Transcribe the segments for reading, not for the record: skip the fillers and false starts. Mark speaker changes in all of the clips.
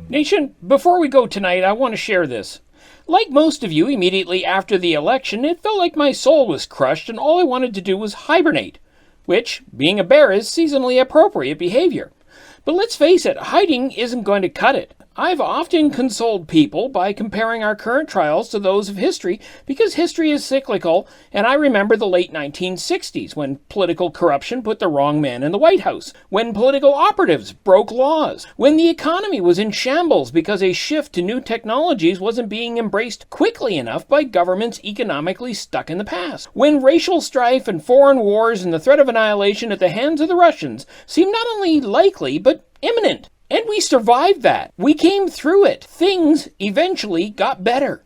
Speaker 1: Nation, before we go tonight, I want to share this. Like most of you, immediately after the election, it felt like my soul was crushed and all I wanted to do was hibernate, which, being a bear, is seasonally appropriate behavior. But let's face it, hiding isn't going to cut it. I've often consoled people by comparing our current trials to those of history because history is cyclical, and I remember the late 1960s when political corruption put the wrong man in the White House, when political operatives broke laws, when the economy was in shambles because a shift to new technologies wasn't being embraced quickly enough by governments economically stuck in the past, when racial strife and foreign wars and the threat of annihilation at the hands of the Russians seemed not only likely but imminent. And we survived that. We came through it. Things eventually got better.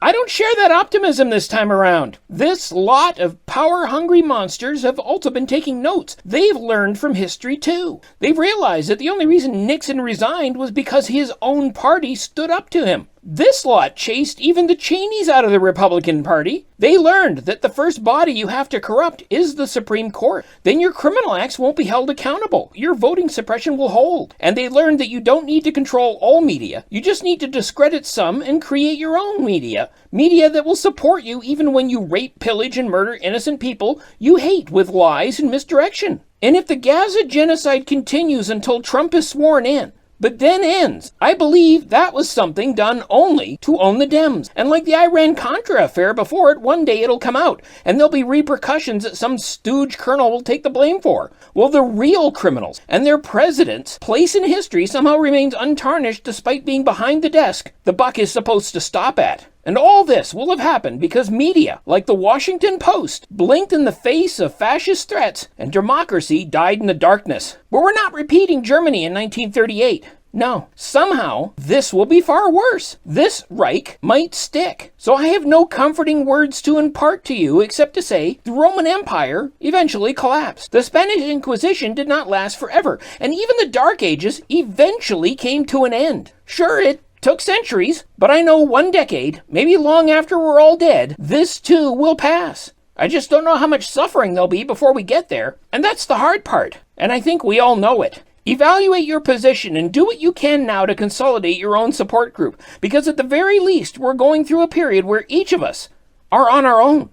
Speaker 1: I don't share that optimism this time around. This lot of power-hungry monsters have also been taking notes. They've learned from history too. They've realized that the only reason Nixon resigned was because his own party stood up to him. This lot chased even the Cheneys out of the Republican Party. They learned that the first body you have to corrupt is the Supreme Court. Then your criminal acts won't be held accountable. Your voting suppression will hold. And they learned that you don't need to control all media. You just need to discredit some and create your own media. Media that will support you even when you rape, pillage, and murder innocent people you hate with lies and misdirection. And if the Gaza genocide continues until Trump is sworn in, but then ends, I believe that was something done only to own the Dems. And like the Iran-Contra affair before it, one day it'll come out, and there'll be repercussions that some stooge colonel will take the blame for. Well, the real criminals and their president's place in history somehow remains untarnished despite being behind the desk the buck is supposed to stop at. And all this will have happened because media, like the Washington Post, blinked in the face of fascist threats and democracy died in the darkness. But we're not repeating Germany in 1938. No, somehow this will be far worse. This Reich might stick. So I have no comforting words to impart to you except to say the Roman Empire eventually collapsed. The Spanish Inquisition did not last forever, and even the Dark Ages eventually came to an end. Sure, it took centuries, but I know one decade, maybe long after we're all dead, this too will pass. I just don't know how much suffering there'll be before we get there, and that's the hard part, and I think we all know it. Evaluate your position and do what you can now to consolidate your own support group, because at the very least, we're going through a period where each of us are on our own.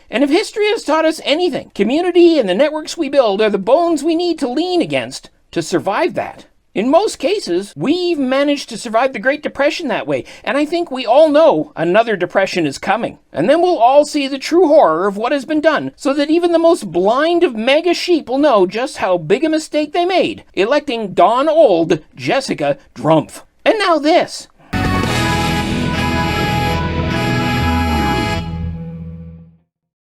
Speaker 1: And if history has taught us anything, community and the networks we build are the bones we need to lean against to survive that. In most cases, we've managed to survive the Great Depression that way, and I think we all know another depression is coming. And then we'll all see the true horror of what has been done, so that even the most blind of mega sheep will know just how big a mistake they made, electing Dawn Old Jessica Drumpf. And now this.